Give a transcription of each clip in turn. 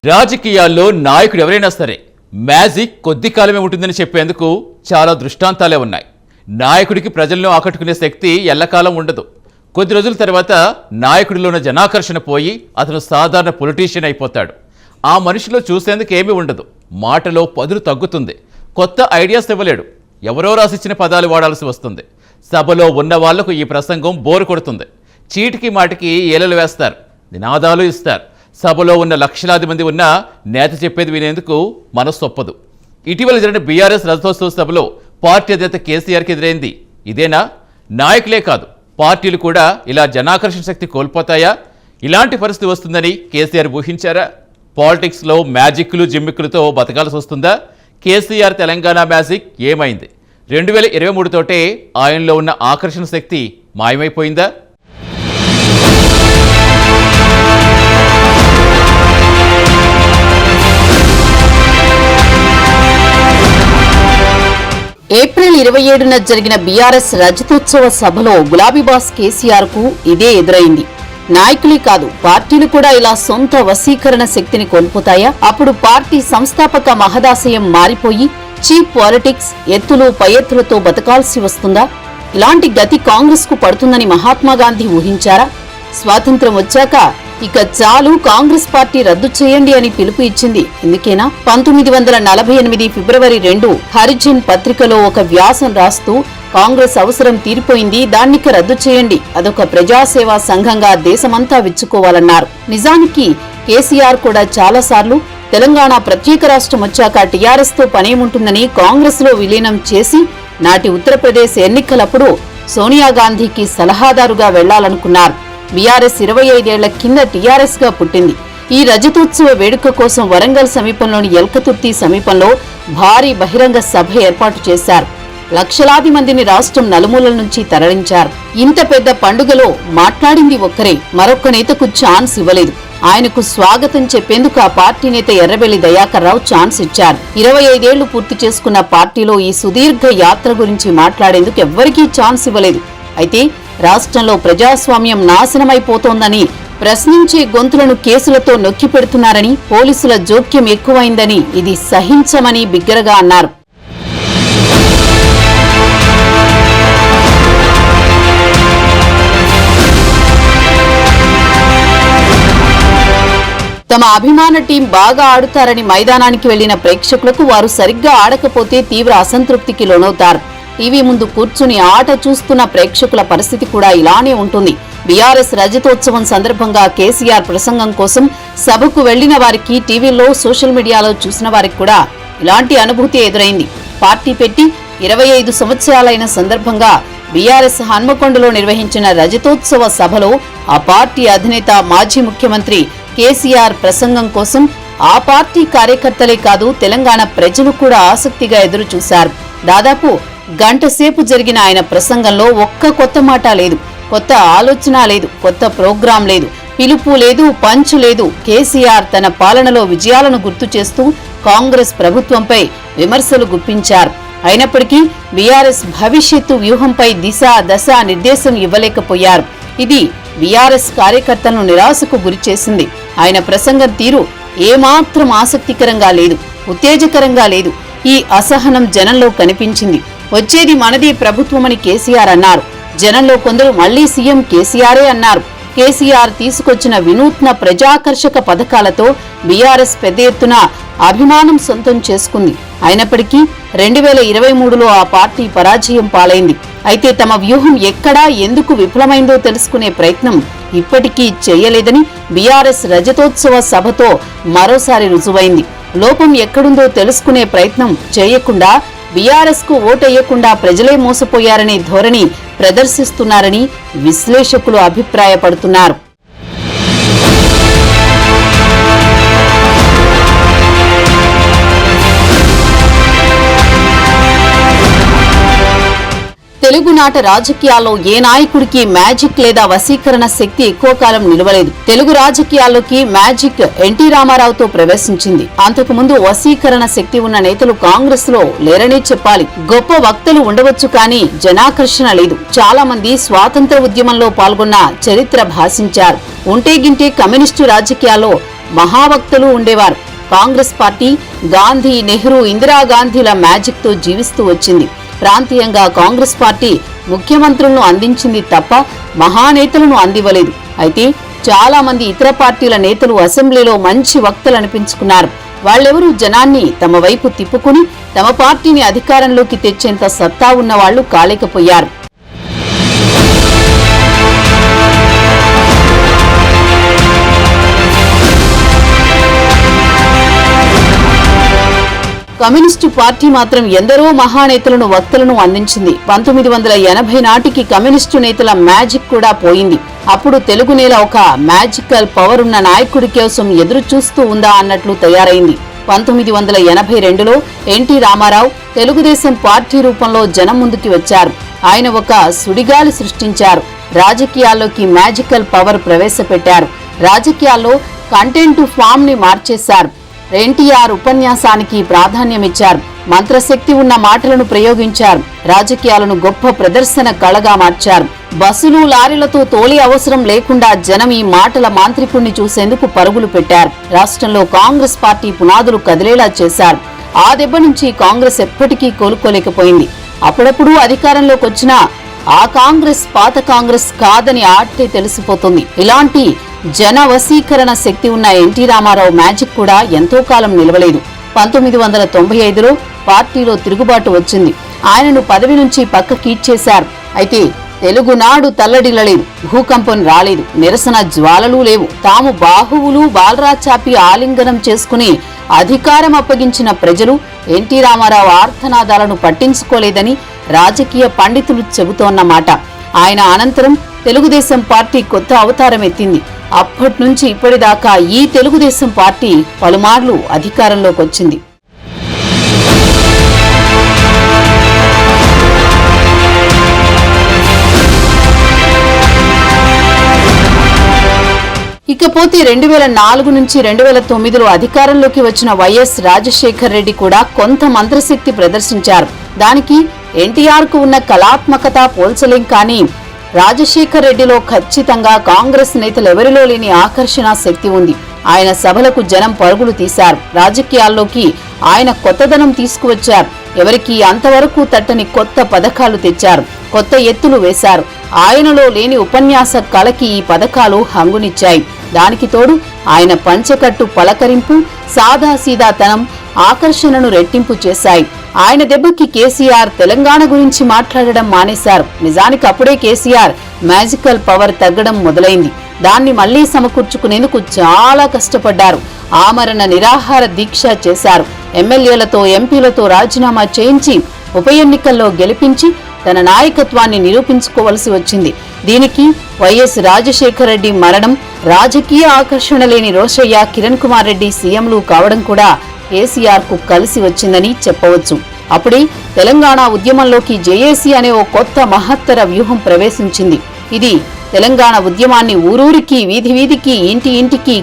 రాజకీయాల్లో నాయకుడు ఎవరైనా సరే మ్యాజిక్ కొద్ది కాలమే ఉంటుందని చెప్పేందుకు చాలా దృష్టాంతాలే ఉన్నాయి. నాయకుడికి ప్రజలను ఆకట్టుకునే శక్తి ఎల్లకాలం ఉండదు. కొద్ది రోజుల తర్వాత నాయకుడిలో ఉన్న జనాకర్షణ పోయి అతను సాధారణ పొలిటీషియన్ అయిపోతాడు. ఆ మనిషిలో చూసేందుకు ఏమీ ఉండదు. మాటలో పదులు తగ్గుతుంది. కొత్త ఐడియాస్ ఇవ్వలేడు. ఎవరో రాసిచ్చిన పదాలు వాడాల్సి వస్తుంది. సభలో ఉన్న వాళ్లకు ఈ ప్రసంగం బోరు కొడుతుంది. చీటికి మాటికి ఏలలు వేస్తారు, నినాదాలు ఇస్తారు. సభలో ఉన్న లక్షలాది మంది ఉన్నా నేత చెప్పేది వినేందుకు మనసొప్పదు. ఇటీవల జరిగిన బీఆర్ఎస్ రజతోత్సవ సభలో పార్టీ అధినేత కేసీఆర్కి ఎదురైంది ఇదేనా? నాయకులే కాదు, పార్టీలు కూడా ఇలా జనాకర్షణ శక్తి కోల్పోతాయా? ఇలాంటి పరిస్థితి వస్తుందని కేసీఆర్ ఊహించారా? పాలిటిక్స్లో మ్యాజిక్లు జిమ్మిక్కులతో బతకాల్సి వస్తుందా? కేసీఆర్ తెలంగాణ మ్యాజిక్ ఏమైంది? 2023 తోటే ఆయనలో ఉన్న ఆకర్షణ శక్తి మాయమైపోయిందా? ఏప్రిల్ 27న జరిగిన బీఆర్ఎస్ రజతోత్సవ సభలో గులాబీబాస్ కేసీఆర్ కు ఇదే ఎదురైంది. నాయకులే కాదు, పార్టీలు కూడా ఇలా సొంత వశీకరణ శక్తిని కోల్పోతాయా? అప్పుడు పార్టీ సంస్థాపక మహదాశయం మారిపోయి చీప్ పాలిటిక్స్, ఎత్తులు పై ఎత్తులతో బతకాల్సి వస్తుందా? ఇలాంటి గతి కాంగ్రెస్ కు పడుతుందని మహాత్మాగాంధీ ఊహించారా? స్వాతంత్ర్యం వచ్చాక ఇక చాలు, కాంగ్రెస్ పార్టీ రద్దు చేయండి అని పిలుపు ఇచ్చింది ఎందుకేనా? 1948 ఫిబ్రవరి 2 హరిజన్ పత్రికలో ఒక వ్యాసం రాస్తూ కాంగ్రెస్ అవసరం తీరిపోయింది, దాన్నిక రద్దు చేయండి, అదొక ప్రజాసేవా సంఘంగా దేశమంతా విచ్చుకోవాలన్నారు. నిజానికి కేసీఆర్ కూడా చాలాసార్లు తెలంగాణ ప్రత్యేక రాష్ట్రం వచ్చాక టీఆర్ఎస్ తో పనేముంటుందని కాంగ్రెస్ లో విలీనం చేసి నాటి ఉత్తరప్రదేశ్ ఎన్నికలప్పుడు సోనియా గాంధీకి సలహాదారుగా వెళ్లాలనుకున్నారు. బీఆర్ఎస్ 25 ఏళ్ల కింద టీఆర్ఎస్ గా పుట్టింది. ఈ రజతోత్సవ వేడుక కోసం వరంగల్ సమీపంలోని ఎల్కతుర్తి సమీపంలో భారీ బహిరంగ సభ ఏర్పాటు చేశారు. లక్షలాది మందిని రాష్ట్రం నలుమూలల నుంచి తరలించారు. ఇంత పెద్ద పండుగలో మాట్లాడింది ఒక్కరే, మరొక్క నేతకు ఛాన్స్ ఇవ్వలేదు. ఆయనకు స్వాగతం చెప్పేందుకు ఆ పార్టీ నేత ఎర్రబెల్లి దయాకర్ రావు ఛాన్స్ ఇచ్చారు. 25 ఏళ్లు పూర్తి చేసుకున్న పార్టీలో ఈ సుదీర్ఘ యాత్ర గురించి మాట్లాడేందుకు ఎవ్వరికీ ఛాన్స్ ఇవ్వలేదు. అయితే రాష్ట్రంలో ప్రజాస్వామ్యం నాశనమైపోతోందని, ప్రశ్నించే గొంతులను కేసులతో నొక్కిపెడుతున్నారని, పోలీసుల జోక్యం ఎక్కువైందని, ఇది సహించమని బిగ్గరగా అన్నారు. తమ అభిమాన టీం బాగా ఆడుతారని మైదానానికి వెళ్లిన ప్రేక్షకులకు వారు సరిగ్గా ఆడకపోతే తీవ్ర అసంతృప్తికి లోనవుతారు. టీవీ ముందు కూర్చుని ఆట చూస్తున్న ప్రేక్షకుల పరిస్థితి కూడా ఇలానే ఉంటుంది. బీఆర్ఎస్ రజతోత్సవం సందర్భంగా కేసీఆర్ ప్రసంగం కోసం సభకు వెళ్లిన వారికి, టీవీలో సోషల్ మీడియాలో చూసిన వారికి కూడా ఇలాంటి అనుభూతి ఎదురైంది. పార్టీ పెట్టి 25 సంవత్సరాలైన సందర్భంగా బీఆర్ఎస్ హన్మకొండలో నిర్వహించిన రజతోత్సవ సభలో ఆ పార్టీ అధినేత, మాజీ ముఖ్యమంత్రి కేసీఆర్ ప్రసంగం కోసం ఆ పార్టీ కార్యకర్తలే కాదు, తెలంగాణ ప్రజలు కూడా ఆసక్తిగా ఎదురు చూశారు. దాదాపు గంట సేపు జరిగిన ఆయన ప్రసంగంలో ఒక్క కొత్త మాట లేదు, కొత్త ఆలోచన లేదు, కొత్త ప్రోగ్రాం లేదు, పిలుపు లేదు, పంచు లేదు. కేసీఆర్ తన పాలనలో విజయాలను గుర్తు చేస్తూ కాంగ్రెస్ ప్రభుత్వంపై విమర్శలు గుప్పించారు. అయినప్పటికీ బీఆర్ఎస్ భవిష్యత్తు వ్యూహంపై దిశ దశ నిర్దేశం ఇవ్వలేకపోయారు. ఇది బీఆర్ఎస్ కార్యకర్తలను నిరాశకు గురిచేసింది. ఆయన ప్రసంగం తీరు ఏమాత్రం ఆసక్తికరంగా లేదు, ఉత్తేజకరంగా లేదు. ఈ అసహనం జనంలో కనిపించింది. వచ్చేది మనదే ప్రభుత్వమని కేసీఆర్ అన్నారు. జనంలో కొందరు మళ్లీ సీఎం కేసీఆరే అన్నారు. కేసీఆర్ తీసుకొచ్చిన వినూత్న ప్రజాకర్షక పథకాలతో బీఆర్ఎస్ పెద్ద ఎత్తున అభిమానం సొంతం చేసుకుంది. అయినప్పటికీ 2023లో ఆ పార్టీ పరాజయం పాలైంది. అయితే తమ వ్యూహం ఎక్కడా, ఎందుకు విఫలమైందో తెలుసుకునే ప్రయత్నం ఇప్పటికీ చేయలేదని బీఆర్ఎస్ రజతోత్సవ సభతో మరోసారి రుజువైంది. లోపం ఎక్కడుందో తెలుసుకునే ప్రయత్నం చేయకుండా, బీఆర్ఎస్ కు ఓటేయకుండా ప్రజలే మోసపోయారనే ధోరణి ప్రదర్శిస్తున్నారని విశ్లేషకులు అభిప్రాయపడుతున్నారు. తెలుగునాట రాజకీయాల్లో ఏ నాయకుడికి మ్యాజిక్ లేదా వశీకరణ శక్తి ఎక్కువ కాలం నిలవలేదు. తెలుగు రాజకీయాల్లోకి మ్యాజిక్ ఎన్టీ రామారావుతో ప్రవేశించింది. అంతకుముందు వశీకరణ శక్తి ఉన్న నేతలు కాంగ్రెస్ లో లేరనే చెప్పాలి. గొప్ప వక్తలు ఉండవచ్చు, కానీ జనాకర్షణ లేదు. చాలా మంది స్వాతంత్ర ఉద్యమంలో పాల్గొన్న చరిత్ర భాషించారు. ఉంటే గింటే కమ్యూనిస్టు రాజకీయాల్లో మహావక్తలు ఉండేవారు. కాంగ్రెస్ పార్టీ గాంధీ, నెహ్రూ, ఇందిరాగాంధీల మ్యాజిక్ తో జీవిస్తూ వచ్చింది. ప్రాంతీయంగా కాంగ్రెస్ పార్టీ ముఖ్యమంత్రులను అందించింది తప్ప మహానేతలను అందివ్వలేదు. అయితే చాలా మంది ఇతర పార్టీల నేతలు అసెంబ్లీలో మంచి వక్తలు అనిపించుకున్నారు. వాళ్ళెవరూ జనాన్ని తమ వైపు తిప్పుకుని తమ పార్టీని అధికారంలోకి తెచ్చేంత సత్తా ఉన్న వాళ్లు కాలేకపోయారు. కమ్యూనిస్టు పార్టీ మాత్రం ఎందరో మహానేతలను, వక్తలను అందించింది. 1980 నాటికి కమ్యూనిస్టు నేతల మ్యాజిక్ కూడా పోయింది. అప్పుడు తెలుగు నేల ఒక మ్యాజికల్ పవర్ ఉన్న నాయకుడి కోసం ఎదురు చూస్తూ ఉందా అన్నట్లు తయారైంది. 1982లో ఎన్టీ రామారావు తెలుగుదేశం పార్టీ రూపంలో జనం ముందుకి వచ్చారు. ఆయన ఒక సుడిగాలి సృష్టించారు. రాజకీయాల్లోకి మ్యాజికల్ పవర్ ప్రవేశపెట్టారు. రాజకీయాల్లో కంటెంట్ ఫామ్ ని మార్చేశారు. ఎన్టీఆర్ ఉపన్యాసానికి ప్రాధాన్యమిచ్చారు. మంత్రశక్తి ఉన్న మాటలను ప్రయోగించారు. రాజకీయాలను గొప్ప ప్రదర్శన కళగా మార్చారు. బస్సులు, లారీలతో తోలి అవసరం లేకుండా జనం ఈ మాటల మాంత్రికుణ్ణి చూసేందుకు పరుగులు పెట్టారు. రాష్ట్రంలో కాంగ్రెస్ పార్టీ పునాదులు కదిలేలా చేశారు. ఆ దెబ్బ నుంచి కాంగ్రెస్ ఎప్పటికీ కోలుకోలేకపోయింది. అప్పుడప్పుడు అధికారంలోకి వచ్చినా ఆ కాంగ్రెస్ పాత కాంగ్రెస్ కాదని ఆట్టే తెలిసిపోతుంది. ఇలాంటి జన వశీకరణ శక్తి ఉన్న ఎన్టీ రామారావు మ్యాజిక్ కూడా ఎంతో కాలం నిలవలేదు. 1995లో పార్టీలో తిరుగుబాటు వచ్చింది. ఆయనను పదవి నుంచి పక్కకీడ్చేశారు. అయితే తెలుగునాడు తల్లడిల్లలేదు. భూకంపం రాలేదు. నిరసన జ్వాలలు లేవు. తాము బాహువులు బాలరాచాపి ఆలింగనం చేసుకుని అధికారం అప్పగించిన ప్రజలు ఎన్టీ రామారావు ఆర్తనాదాలను పట్టించుకోలేదని రాజకీయ పండితులు చెబుతోన్నమాట. ఆయన అనంతరం తెలుగుదేశం పార్టీ కొత్త అవతారం ఎత్తింది. అప్పట్నుంచి ఇప్పటిదాకా ఈ తెలుగుదేశం పార్టీ పలుమార్లు అధికారంలోకి వచ్చింది. ఇకపోతే 2004 నుంచి 2009లో అధికారంలోకి వచ్చిన వైఎస్ రాజశేఖర్ రెడ్డి కూడా కొంత మంత్రశక్తి ప్రదర్శించారు. దానికి ఎన్టీఆర్ కు ఉన్న కళాత్మకత పోల్చలేం. కానీ రాజశేఖర్ రెడ్డిలో ఖచ్చితంగా కాంగ్రెస్ నేతలెవరిలో లేని ఆకర్షణ శక్తి ఉంది. ఆయన సభలకు జనం పరుగులు తీశారు. రాజకీయాల్లోకి ఆయన కొత్తదనం తీసుకువచ్చారు. ఎవరికీ అంతవరకు తట్టని కొత్త పథకాలు తెచ్చారు. కొత్త ఎత్తులు వేశారు. ఆయనలో లేని ఉపన్యాస కళకి ఈ పథకాలు హంగునిచ్చాయి. దానికి తోడు ఆయన పంచెకట్టు పలకరింపు, సాదాసీదాతనం ఆకర్షణను రెట్టింపు చేశాయి. ఆయన దెబ్బకి కేసీఆర్ తెలంగాణ గురించి మాట్లాడడం మానేశారు. నిజానికి అప్పుడే కేసీఆర్ మ్యాజికల్ పవర్ తగ్గడం మొదలైంది. దాన్ని మళ్లీ సమకూర్చుకునేందుకు చాలా కష్టపడ్డారు. ఆమరణ నిరాహార దీక్ష చేశారు. ఎమ్మెల్యేలతో, ఎంపీలతో రాజీనామా చేయించి ఉప ఎన్నికల్లో గెలిపించి తన నాయకత్వాన్ని నిరూపించుకోవలసి వచ్చింది. దీనికి వైఎస్ రాజశేఖర్ రెడ్డి మరణం, రాజకీయ ఆకర్షణ లేని రోషయ్య, కిరణ్ కుమార్ రెడ్డి సీఎంలు కావడం కూడా కేసీఆర్ కు కలిసి వచ్చిందని చెప్పవచ్చు. అప్పుడే తెలంగాణ ఉద్యమంలోకి జేఏసీ అనే ఓ కొత్త మహత్తర వ్యూహం ప్రవేశించింది. ఇది తెలంగాణ ఉద్యమాన్ని ఊరూరికి, వీధి వీధికి, ఇంటి ఇంటికి,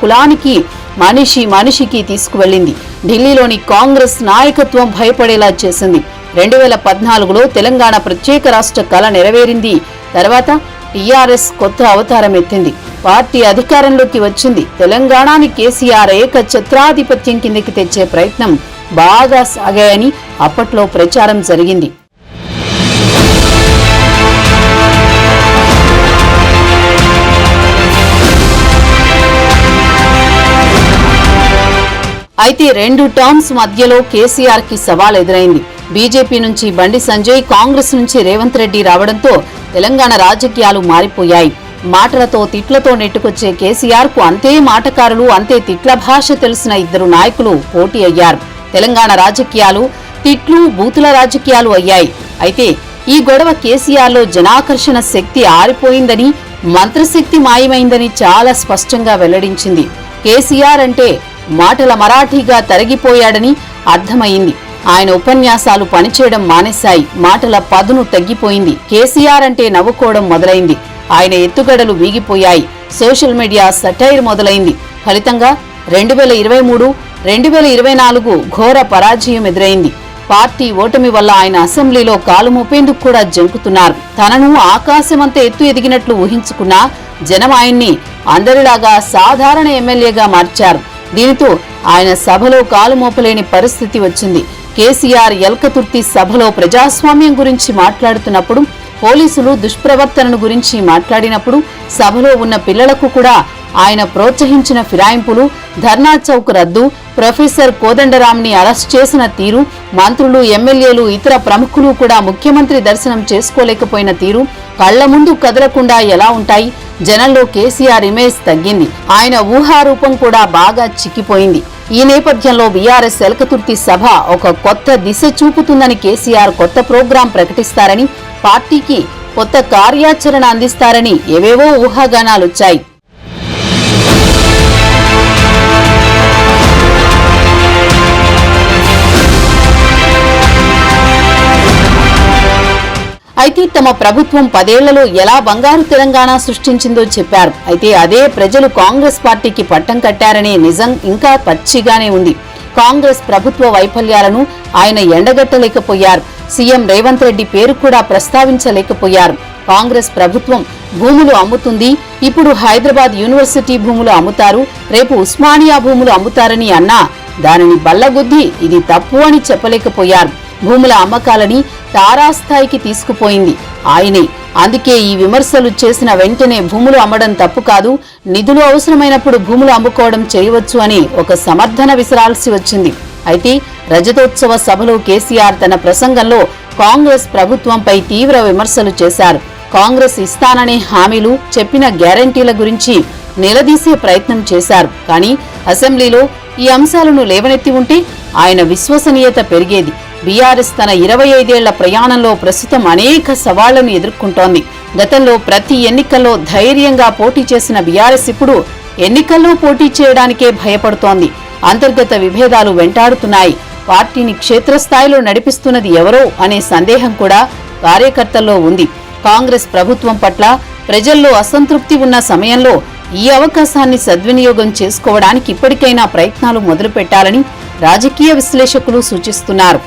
కులానికి, మనిషి మనిషికి తీసుకువెళ్లింది. ఢిల్లీలోని కాంగ్రెస్ నాయకత్వం భయపడేలా చేసింది. 2014లో తెలంగాణ ప్రత్యేక రాష్ట్ర కళ నెరవేరింది. తర్వాత టీఆర్ఎస్ కొత్త అవతారం ఎత్తింది. పార్టీ అధికారంలోకి వచ్చింది. తెలంగాణని కేసీఆర్ ఏక ఛత్రాధిపత్యం కిందకి తెచ్చే ప్రయత్నం బాగా సాగాయని అప్పట్లో ప్రచారం జరిగింది. అయితే 2 టర్మ్స్ మధ్యలో కేసీఆర్ కి సవాల్ ఎదురైంది. బీజేపీ నుంచి బండి సంజయ్, కాంగ్రెస్ నుంచి రేవంత్ రెడ్డి రావడంతో తెలంగాణ రాజకీయాలు మారిపోయాయి. మాటలతో, తిట్లతో నెట్టుకొచ్చే కేసీఆర్ కు అంతే మాటకారులు, అంతే తిట్ల భాష తెలిసిన 2 నాయకులు పోటీ అయ్యారు. తెలంగాణ రాజకీయాలు తిట్లు, బూతుల రాజకీయాలు అయ్యాయి. అయితే ఈ గొడవ కేసీఆర్లో జనాకర్షణ శక్తి ఆరిపోయిందని, మంత్రశక్తి మాయమైందని చాలా స్పష్టంగా వెల్లడించింది. కేసీఆర్ అంటే మాటల మరాఠీగా తరిగిపోయాడని అర్థమైంది. ఆయన ఉపన్యాసాలు పనిచేయడం మానేశాయి. మాటల పదును తగ్గిపోయింది. కేసీఆర్ అంటే నవ్వుకోవడం మొదలైంది. ఆయన ఎత్తుగడలు వీగిపోయాయి. సోషల్ మీడియా సటైర్ మొదలైంది. ఫలితంగా 2023, 2024 ఘోర పరాజయం ఎదురైంది. పార్టీ ఓటమి వల్ల ఆయన అసెంబ్లీలో కాలు మోపేందుకు కూడా జంకుతున్నారు. తనను ఆకాశమంత ఎత్తు ఎదిగినట్లు ఊహించుకున్నా జనం ఆయన్ని అందరిలాగా సాధారణ ఎమ్మెల్యేగా మార్చారు. దీనితో ఆయన సభలో కాలు మోపలేని పరిస్థితి వచ్చింది. కేసీఆర్ ఎల్కతుర్తి సభలో ప్రజాస్వామ్యం గురించి మాట్లాడుతున్నప్పుడు, పోలీసులు దుష్ప్రవర్తనను గురించి మాట్లాడినప్పుడు సభలో ఉన్న పిల్లలకు కూడా ఆయన ప్రోత్సహించిన ఫిరాయింపులు, ధర్నా చౌక్ రద్దు, ప్రొఫెసర్ కోదండరాంని అరెస్ట్ చేసిన తీరు, మంత్రులు, ఎమ్మెల్యేలు, ఇతర ప్రముఖులు కూడా ముఖ్యమంత్రి దర్శనం చేసుకోలేకపోయిన తీరు కళ్ల ముందు కదలకుండా ఎలా ఉంటాయి? జనంలో కేసీఆర్ ఇమేజ్ తగ్గింది. ఆయన ఊహారూపం కూడా బాగా చిక్కిపోయింది. ఈ నేపథ్యంలో బీఆర్ఎస్ ఎల్కతుర్తి సభ ఒక కొత్త దిశ చూపుతుందని, కేసీఆర్ కొత్త ప్రోగ్రాం ప్రకటిస్తారని, పార్టీకి కొత్త కార్యాచరణ అందిస్తారని ఏవేవో ఊహాగానాలొచ్చాయి. అయితే తమ ప్రభుత్వం 10 ఏళ్లలో ఎలా బంగారు తెలంగాణ సృష్టించిందో చెప్పారు. అయితే అదే ప్రజలు కాంగ్రెస్ పార్టీకి పట్టం కట్టారనే నిజం ఇంకా పచ్చిగానే ఉంది. కాంగ్రెస్ ప్రభుత్వ వైఫల్యాలను ఆయన ఎండగట్టలేకపోయారు. సీఎం రేవంత్ రెడ్డి పేరు కూడా ప్రస్తావించలేకపోయారు. కాంగ్రెస్ ప్రభుత్వం భూములు అమ్ముతుంది, ఇప్పుడు హైదరాబాద్ యూనివర్సిటీ భూములు అమ్ముతారు, రేపు ఉస్మానియా భూములు అమ్ముతారని అన్నా దానిని బల్లగుద్ది ఇది తప్పు అని చెప్పలేకపోయారు. భూముల అమ్మకాలని తారాస్థాయికి తీసుకుపోయింది ఆయనే. అందుకే ఈ విమర్శలు చేసిన వెంటనే భూములు అమ్మడం తప్పు కాదు, నిధులు అవసరమైనప్పుడు భూములు అమ్ముకోవడం చేయవచ్చు అని ఒక సమర్థన విసరాల్సి వచ్చింది. అయితే రజతోత్సవ సభలో కేసీఆర్ తన ప్రసంగంలో కాంగ్రెస్ ప్రభుత్వంపై తీవ్ర విమర్శలు చేశారు. కాంగ్రెస్ ఇస్తాననే హామీలు, చెప్పిన గ్యారంటీల గురించి నిలదీసే ప్రయత్నం చేశారు. కానీ అసెంబ్లీలో ఈ అంశాలను లేవనెత్తి ఉంటే ఆయన విశ్వసనీయత పెరిగేది. బీఆర్ఎస్ తన 25 ఏళ్ల ప్రయాణంలో ప్రస్తుతం అనేక సవాళ్లను ఎదుర్కొంటోంది. గతంలో ప్రతి ఎన్నికల్లో ధైర్యంగా పోటీ చేసిన బీఆర్ఎస్ ఇప్పుడు ఎన్నికల్లో పోటీ చేయడానికే భయపడుతోంది. అంతర్గత విభేదాలు వెంటాడుతున్నాయి. పార్టీని క్షేత్రస్థాయిలో నడిపిస్తున్నది ఎవరో అనే సందేహం కూడా కార్యకర్తల్లో ఉంది. కాంగ్రెస్ ప్రభుత్వం పట్ల ప్రజల్లో అసంతృప్తి ఉన్న సమయంలో ఈ అవకాశాన్ని సద్వినియోగం చేసుకోవడానికి ఇప్పటికైనా ప్రయత్నాలు మొదలుపెట్టాలని రాజకీయ విశ్లేషకులు సూచిస్తున్నారు.